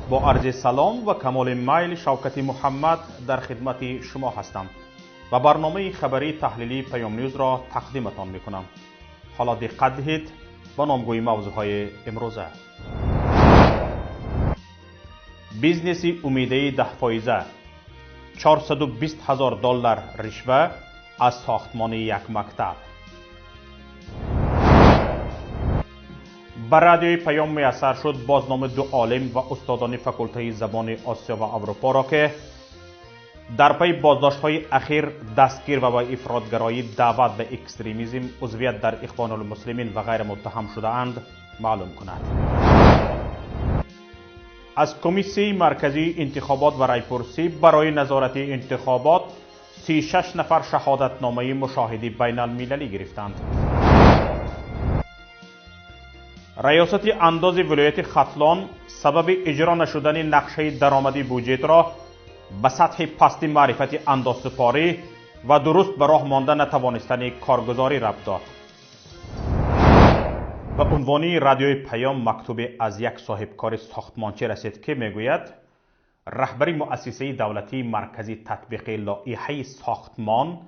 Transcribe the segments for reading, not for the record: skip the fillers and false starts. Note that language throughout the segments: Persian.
با عرض سلام و کمال میل شوکت محمد در خدمت شما هستم و برنامه خبری تحلیلی پیام نیوز را تقدیمتان میکنم. حالا دقت دهید به نامگوی موضوعهای امروزه. بیزنس امیده 10%، $420,000 رشوه از ساختمان یک مکتب. بر رادیوی پیام میسر شد بازنامه دو عالم و استادان فاکولته زبان آسیا و اروپا را که در پی بازداشت‌های اخیر دستگیر و به افراطگرایی، دعوت به اکستریمیسم، عضویت در اخوان المسلمین و غیر متهم شده اند معلوم کند. از کمیسیون مرکزی انتخابات و رایپرسی برای نظارت انتخابات 36 نفر شهادتنامه مشاهده بین المللی گرفتند. ریاست انداز ولایت ختلان سبب اجرا نشدن نقشه درآمدی بودجه را به سطح پست معرفت اندازه‌سپاری و درست به راه مانده نتوانستن کارگزاری ربط داد. به عنوان رادیوی پیام مکتوب از یک صاحبکار ساختمانچی رسید که میگوید رهبری مؤسسه دولتی مرکزی تطبیق لایحه ساختمان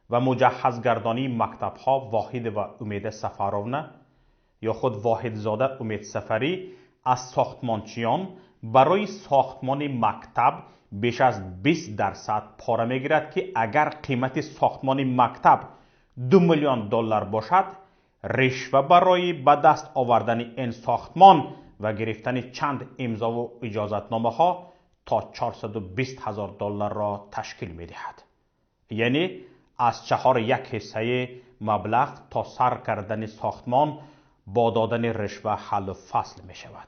و مجهزگردانی مکتب‌ها واحد و امید سفرونا یا خود واحدزاده امید سفری از ساختمانچیان برای ساختمان مکتب بیش از 20% پاره میگیرد که اگر قیمت ساختمان مکتب $2 میلیون باشد، رشوه برای به دست آوردن این ساختمان و گرفتن چند امضا و اجازتنامه ها تا $420,000 را تشکیل می دهد. یعنی از 1/4 حصه مبلغ تا سر کردن ساختمان با دادن رشوه حل و فصل می شود.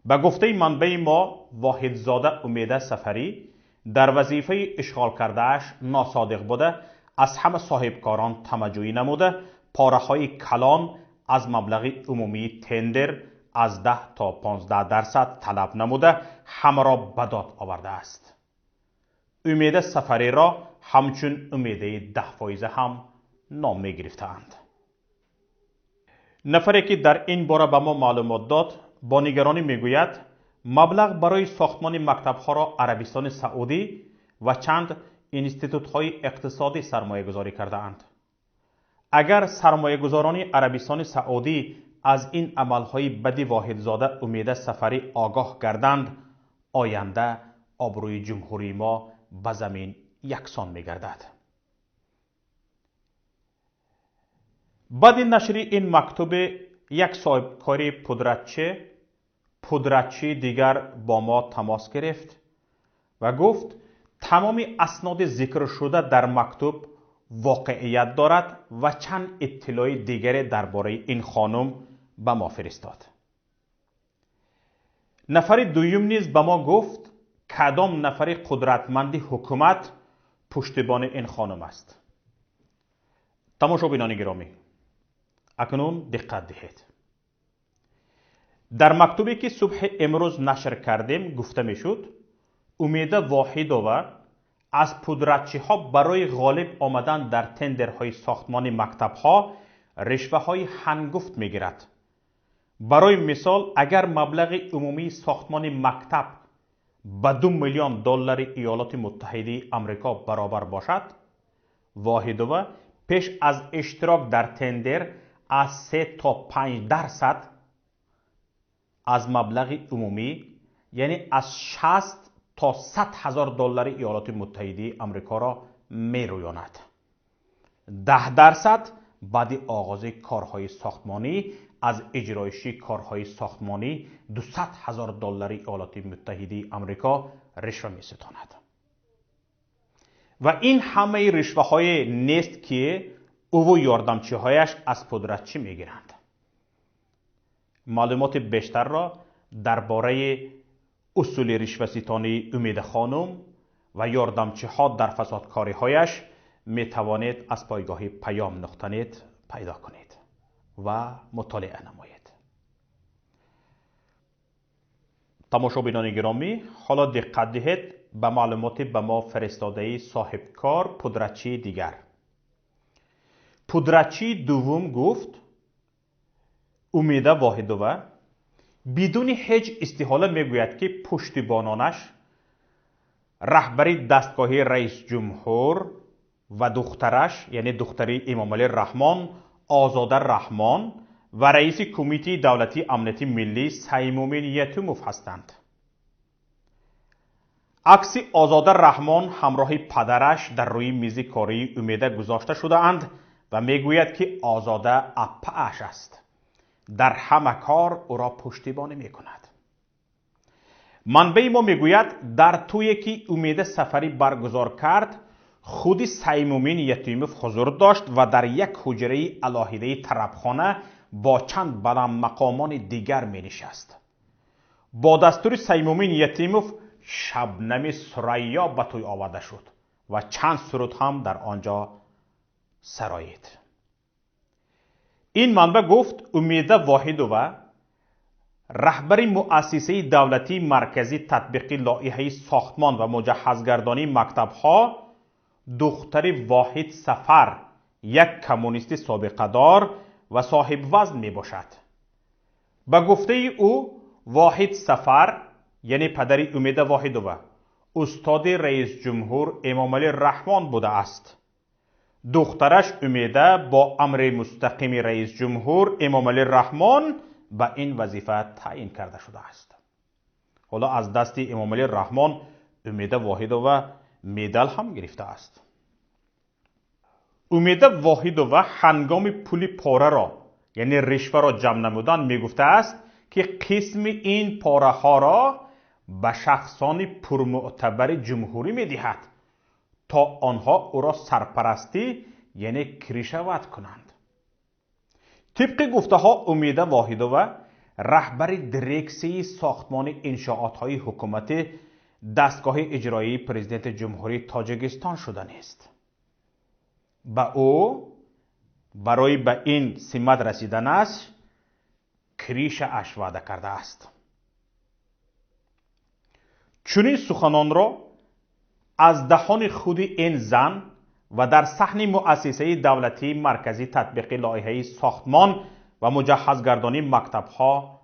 به گفته منبع ما، واحدزاده امید سفری در وظیفه اشغال کردهش ناصادق بوده، از همه صاحبکاران تمجوی نموده، پاره‌های کلان از مبلغ عمومی تندر از 10 تا 15% طلب نموده، همه را به داد آورده است. امید سفری را همچون امید 10% هم نام می گرفتند. نفری که در این باره به ما معلومات داد با نگرانی میگوید مبلغ برای ساختمان مکتب‌ها را عربستان سعودی و چند انستیتوت‌های اقتصادی سرمایه گذاری کرده اند. اگر سرمایه گذاران عربستان سعودی از این عملهای بدی واحدزاده امید سفری آگاه گردند، آینده آبروی جمهوری ما به زمین یکسان میگردد. بعد نشر این مکتوب یک صاحبکار پودرچی دیگر با ما تماس گرفت و گفت تمام اسناد ذکر شده در مکتوب واقعیت دارد و چند اطلاع دیگر درباره این خانم به ما فرستاد. نفر دوم نیز به ما گفت کدام نفر قدرتمند حکومت پشتیبان این خانم است. تماشاگران گرامی، اکنون دقت دهید. در مکتوبی که صبح امروز نشر کردیم گفته میشد امید واحدوه از پودرچی ها برای غالب آمدن در تندرهای ساختمان مکتب ها رشوه های هنگفت میگیرد. برای مثال اگر مبلغ عمومی ساختمان مکتب به $2 میلیون ایالات متحده آمریکا برابر باشد، واحدوه پیش از اشتراک در تندر از 3 تا 5% از مبلغ عمومی، یعنی از 60 تا $100,000 ایالات متحده آمریکا را می رویاند. 10% بعد آغاز کارهای ساختمانی از اجرایشی کارهای ساختمانی $200,000 ایالات متحده آمریکا رشوه می ستاند. و این همه رشوه های نیست که او و یاردمچی هایش از پودرچی می گیرند. معلومات بیشتر را درباره اصول رشوه ستانی امید خانم و یاردمچی ها در فسادکاری هایش می توانید از پایگاه پیام نت پیدا کنید و مطالعه نمایید. تماشاگران گرامی، حالا دقت دهید به معلومات به ما فرستاده صاحبکار پودرچی دیگر. پودرچی دوم گفت امید واحدوه بدون هیچ استحاله میگوید که پشتیبانانش رهبری دستگاهی رئیس جمهور و دخترش یعنی دختری امام علی رحمان آزاده رحمان و رئیس کمیته دولتی امنیتی ملی سیمومین یتیموف هستند. عکس آزاده رحمان همراه پدرش در روی میز کاری امیده گذاشته شده اند و میگوید که آزاده اپه‌اش است. در همه کار او را پشتیبانی میکند. منبع ما میگوید در تویی که امیده سفری برگزار کرد خود سیمومین یتیموف حضور داشت و در یک حجره علاهده طربخانه با چند بلند مقامان دیگر می نشست. با دستور سیمومین یتیموف شبنم ثریا به توی آورده شد و چند سرود هم در آنجا سرایید. این منبع گفت امیده واحدووا رهبر مؤسسه دولتی مرکزی تطبیق لایحه ساختمان و مجهزگردانی مکتب‌ها دختر واحد سفر یک کمونیست سابقه دار و صاحب وزن می باشد. به گفته او واحد سفر یعنی پدر امید واحدووا استاد رئیس جمهور امام علی رحمان بوده است. دخترش امیده با امر مستقیم رئیس جمهور امام علی رحمان به این وظیفه تعیین کرده شده است. حالا از دست امام علی رحمان امیده واحدووا مدال هم گرفته است. امیده واحدووا هنگام پول پاره را یعنی رشوه را جمع نمودن میگفته است که قسم این پاره ها را به شخصان پرمعتبر جمهوری میدهد تا آنها او را سرپرستی یعنی کریشوت کنند. طبق گفته ها امیده واحدووا رهبر دیرکسیون ساختمان انشاءات های حکومت دستگاه اجرایی پرزیدنت جمهوری تاجیکستان شده است. با او برای به این سمت رسیدنش کریش اش وعده کرده است. چنین سخنان را از دهان خود این زن و در صحن مؤسسه دولتی مرکزی تطبیق لایحه ساختمان و مجهزگردانی مکتب‌ها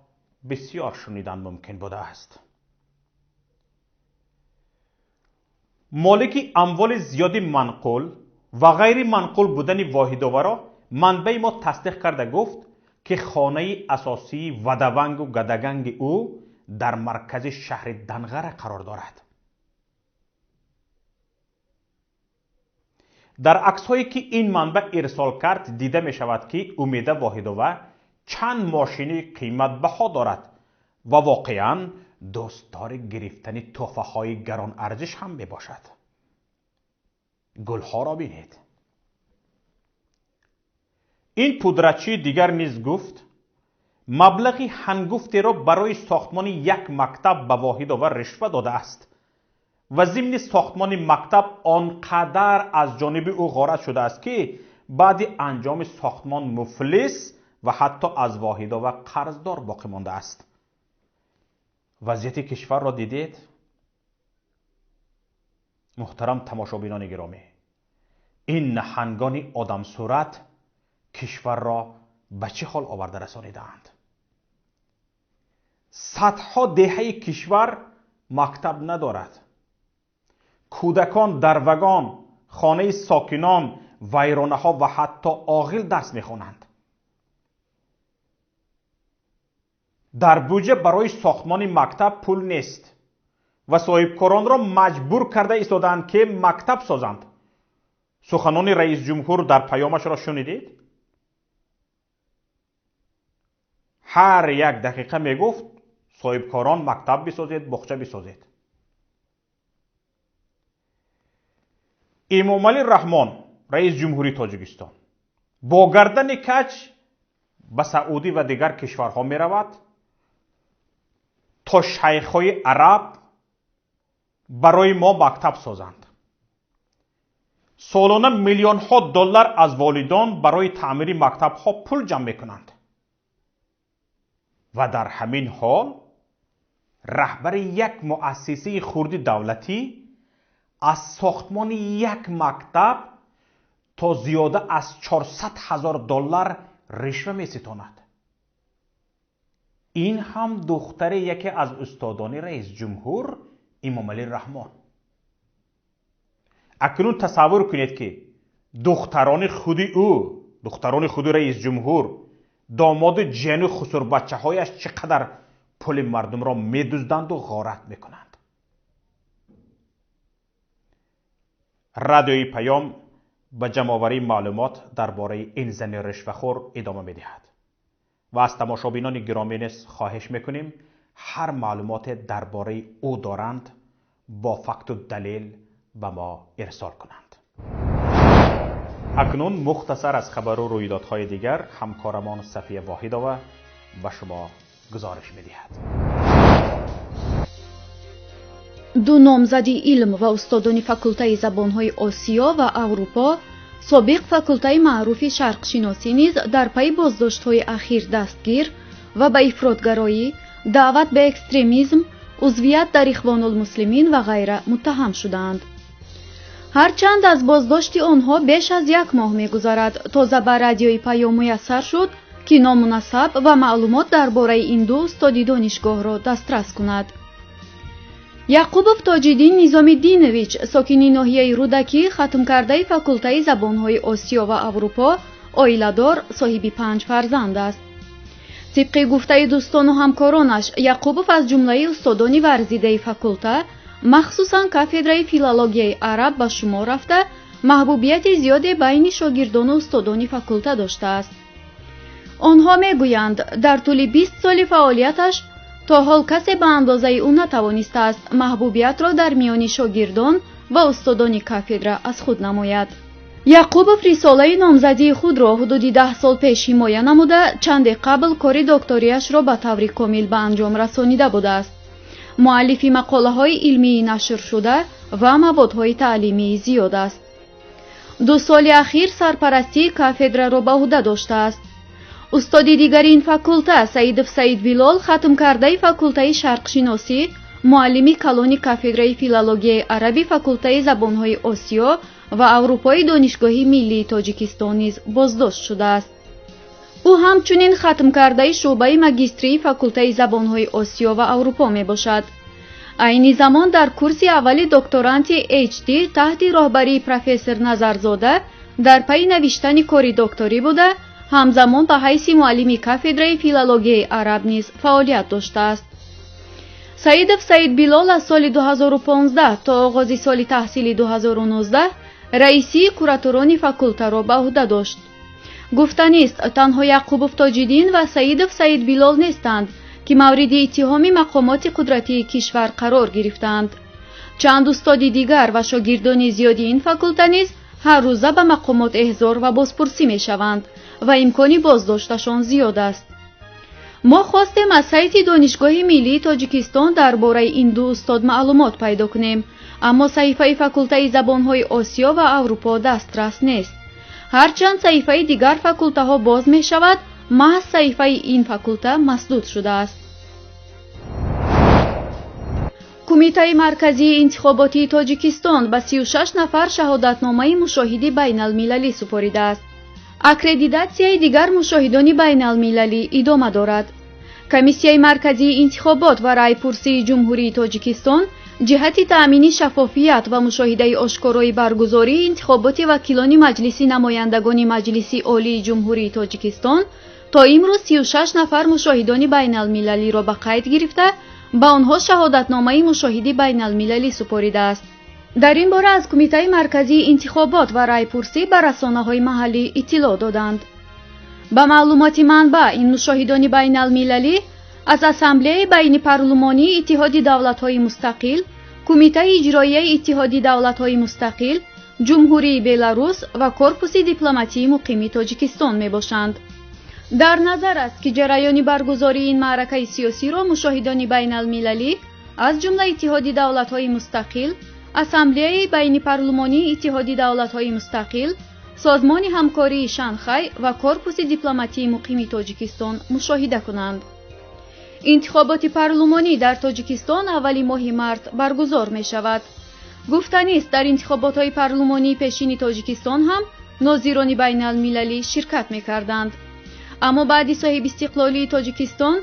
بسیار شنیدن ممکن بوده است. مالک اموال زیاد منقول و غیر منقول بودن واحدووا را منبع ما تصدیق کرده گفت که خانه اساسی ودونگ و گدگنگ او در مرکز شهر دنغره قرار دارد. در عکس‌هایی که این منبع ارسال کرد دیده می شود که امیده واحدووا چند ماشین قیمت بها دارد و واقعاً دوستدار گرفتن تحفه‌های گران ارزش هم می باشد. گلها را بینید. این پودرچی دیگر نیز گفت مبلغی هنگفتی را برای ساختمان یک مکتب به واحدووا رشوه داده است و ضمن ساختمان مکتب آنقدر از جانب او غارت شده است که بعد انجام ساختمان مفلس و حتی از واحدووا قرضدار باقی مانده است. وضعیت کشور را دیدید؟ محترم تماشابینان گرامی، این نهنگان آدم صورت کشور را به چه حال آورده رسانیدند؟ صدها دهه کشور مکتب ندارد. کودکان در وگان، خانه ساکنان، ویرانه ها و حتی عاقل درس میخوانند. در بودجه برای ساختمان مکتب پول نیست و صاحبکاران را مجبور کرده ایستادند که مکتب سازند. سخنان رئیس جمهور در پیامش را شنیدید؟ هر یک دقیقه میگفت صاحبکاران مکتب بسازید، باغچه بسازید. امام علی رحمان رئیس جمهوری تاجیکستان با گردن کج به سعودی و دیگر کشورها می رود تا شیخ‌های عرب برای ما مکتب سازند. سالانه میلیون ها دلار از والدان برای تعمیر مکتب ها پول جمع می کنند. و در همین حال رهبر یک مؤسسه خردی دولتی از ساختمان یک مکتب تا زیاده از 400,000 دلار رشوه می ستاند. این هم دختر یکی از استادان رئیس جمهور امام علی رحمان. اکنون تصور کنید که دختران خود رئیس جمهور، داماد جن و خسر بچه هایش چقدر پول مردم را میدزدند و غارت میکنند. رادیوی پیام به جمع‌آوری معلومات درباره این زن رشوه‌خور ادامه میدهد و از تماشابینان گرامی نیز خواهش میکنیم هر معلومات درباره او دارند با فکت و دلیل به ما ارسال کنند. اکنون مختصر از خبر و رویدادهای دیگر همکارمان صفیه واحدова به شما گزارش میدهد. دو نامزدی علم و استادان فاکولته زبانهای آسیا و اروپا، سابق فاکولته معروف شرقشناسی نیز در پی بازداشت‌های اخیر دستگیر و به افراطگرایی، دعوت به اکستریمیسم، عضویت در اخوان المسلمین و غیره متهم شدند. هرچند از بازداشت آنها بیش از 1 ماه می‌گذرد، تازه به رادیوی پیام میسر شد که نامناسب و معلومات درباره این دو استاد دانشگاه را دسترس کند. یعقوبوف تاج‌الدین نظامی‌الدینویچ، ساکنی ناحیه رودکی، ختم کرده فاکولته زبانهای آسیا و اروپا، عائله‌دار، صاحب 5 فرزند است. طبق گفته دوستان و همکارانش، یعقوبوف از جمله استادان ورزیده فاکولته، مخصوصاً کاتدرای فیلولوژی عرب به شمار رفته، محبوبیت زیادی بین شاگردان و استادان فاکولته داشته است. آنها میگویند در طول 20 سال فعالیتش تا حال کسی به اندازه او نتوانسته است محبوبیت را در میان شاگردان و استادان کاتدرا از خود نماید. یعقوبوف رساله نامزدی خود را حدود 10 سال پیش حمایه نموده، چند قبل کار دکتریش را به طور کامل به انجام رسانیده بوده است. مؤلف مقاله های علمی نشر شده و موادهای تعلیمی زیاد است. 2 سال اخیر سرپرستی کاتدرا را به عهده داشته است. استاد دیگر این فاکولته، سعید بلال، ختم کرده فاکولته شرقشناسی، معلم کلان کاتدرای فیلولوژی عربی فاکولته زبانهای آسیا و اروپای دانشگاه ملی تاجیکستان نیز بازداشت شده است. او همچنین ختم کرده شعبه ماجستری فاکولته زبانهای آسیا و اروپا می باشد. عین زمان در کورس اول دکترانتی HD تحت راهبری پروفسور نظرزاده در پی نوشتن کار دکتری بوده، همزمان به حیث معلم کاتدرای فیلولوژی عرب نیز فعالیت داشته است. سعید بلال از سال 2015 تا آغاز سال تحصیلی 2019 رئیسی کوراتوران فاکولته را به عهده داشت. گفتنی است تنها یعقوبوف تاج‌الدین و سعید بلال نیستند که مورد اتهام مقامات قدرتی کشور قرار گرفتند. چند استاد دیگر و شاگردان زیادی این فاکولته نیز هر روزه به مقامات احضار و بازپرسی می شوند و امکانی بازداشتشان زیاد است. ما خواستیم از سایت دانشگاه ملی تاجیکستان درباره این دو استاد معلومات پیدا کنیم، اما صحیفه فاکولته زبانهای آسیا و اروپا دسترس نیست. هرچند صحیفه دیگر فاکولته ها باز می شود، محض صحیفه این فاکولته مسدود شده است. کمیته مرکزی انتخاباتی تاجیکستان به 36 نفر شهادتنامه مشاهده بین المللی سپرده است. اکریدیتاسیای دیگر مشاهدان بین المللی ادامه دارد. کمیسیای مرکزی انتخابات و رایپرسی جمهوری تاجیکستان جهت تأمین شفافیت و مشاهده آشکارای برگزاری انتخابات وکیلان مجلس نمایندگان مجلس عالی جمهوری تاجیکستان تا امروز 36 نفر مشاهدان بین المللی را به قید گرفته، به آنها شهادتنامه مشاهده بین المللی سپرده است. در این باره از کمیته مرکزی انتخابات و رایپرسی به رسانه‌های محلی اطلاع دادند. به معلومات منبع، این مشاهدان بین المللی از اسامبله بین پارلمانی اتحاد دولت‌های مستقل، کمیته اجرایی اتحاد دولت‌های مستقل، جمهوری بلاروس و کورپوس دیپلماتی مقیم تاجیکستان میباشند. در نظر است که جریان برگزاری این معرکه سیاسی را مشاهدان بین المللی از جمله اتحاد دولت‌های مستقل، اسامبله بین پارلمانی اتحاد دولت‌های مستقل، سازمان همکاری شانگهای و کورپوس دیپلماتی مقیم تاجیکستان مشاهده کنند. انتخابات پارلمانی در تاجیکستان اول ماه مارس برگزار می شود. گفتنی است در انتخابات پارلمانی پیشین تاجیکستان هم ناظران بین المللی شرکت می کردند. اما بعد صاحب استقلالی تاجیکستان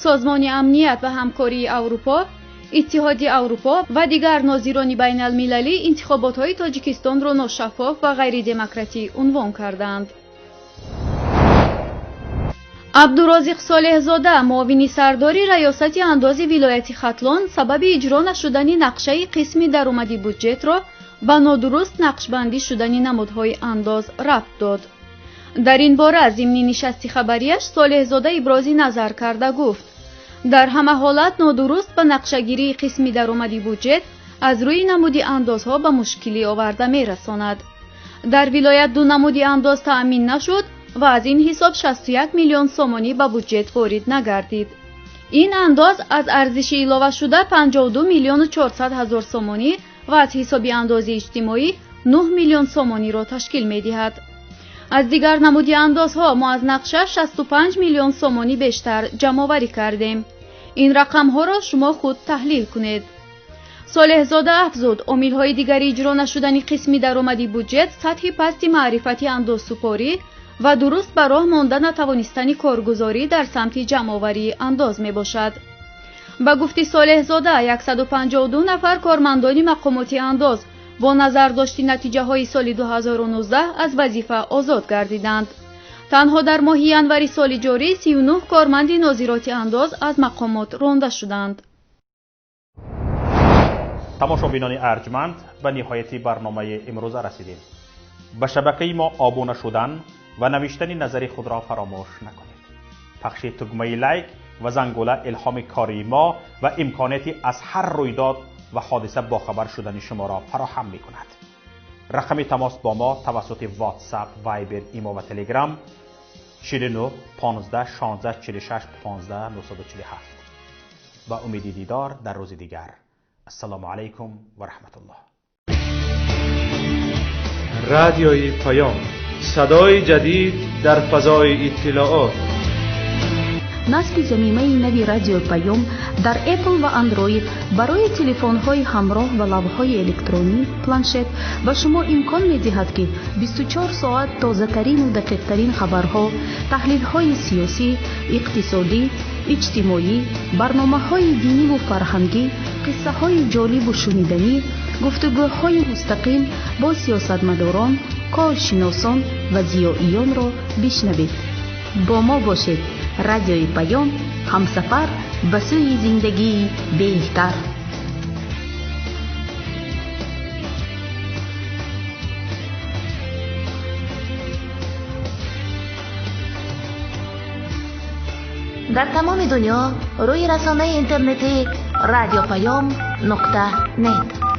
سازمان امنیت و همکاری اروپا، اتحادیه اروپا و دیگر ناظران بین المللی انتخابات‌های تاجیکستان را ناشفاف و غیر دموکراتیک عنوان کردند. عبدالرازق صالح زاده، معاون سرداری ریاست اندازی ولایت ختلان، سبب اجرا نشدن نقشه قسمی درآمدی بودجت را به نادرست نقشبندی شدن نمودهای انداز ربط داد. در این باره ضمن نشست خبریش صالح زاده ابراز نظر کرده گفت: در همه حالت نادرست به نقشه‌گیری قسمی درآمدی بودجت از روی نمودی اندازها به مشکلی آورده می‌رساند. در ولایت 2 نمودی انداز تأمین نشد و از این حساب 61 میلیون سومانی به بودجت وارد نگردید. این انداز از ارزش علاوه شده 52 میلیون و 400 هزار سومانی و از حساب اندازی اجتماعی 9 میلیون سومانی را تشکیل می‌دهد. از دیگر نمودی اندازها ما از نقشه 65 میلیون سومانی بیشتر جمع‌آوری کردیم. این رقم‌ها را شما خود تحلیل کنید. صالح زاده افزود عامل‌های دیگری اجرا نشدن قسمی درآمدی بودجت سطح پست معرفتی اندازسپاری و درست به راه ماندن نتوانستن کارگزاری در سمت جمع‌آوری انداز میباشد. به گفته صالح زاده 152 نفر کارمندان مقامات انداز با نظر داشتی نتیجه های سال 2019 از وظیفه آزاد گردیدند. تنها در ماه ینوری سال جاری 39 کارمند ناظرات انداز از مقامات رانده شدند. تماشابینان ارجمند، به نهایت برنامه امروز رسیدیم. به شبکه ما آبونه شدن و نوشتن نظر خود را فراموش نکنید. پخش تگمه لایک و زنگوله الهام کاری ما و امکاناتی از هر رویداد و حادثه باخبر شدن شما را فراهم می کند. رقم تماس با ما توسط واتساپ، وایبر، ایمو و تلگرام 49 15 16 46 15 947. با امید دیدار در روز دیگر. السلام علیکم و رحمت الله. رادیوی پیام، صدای جدید در فضای اطلاعات. نصب ضمیمه نوی رادیو پیام در اپل و اندروید برای تلفن‌های همراه و لاب‌های الکترونی پلانشت به شما امکان می‌دهد که 24 ساعت تازه‌ترین و دقیق‌ترین خبرها، تحلیل‌های سیاسی، اقتصادی، اجتماعی، برنامه‌های دینی و فرهنگی، قصه‌های جالب و شنیدنی، گفتگوهای مستقیم با سیاستمداران، کارشناسان و ضیائیان را بشنوید. با ما باشید. رادیوی پیام، همسفر به سوی زندگی بهتر. در تمام دنیا روی رسانه اینترنتی رادیو پیام .net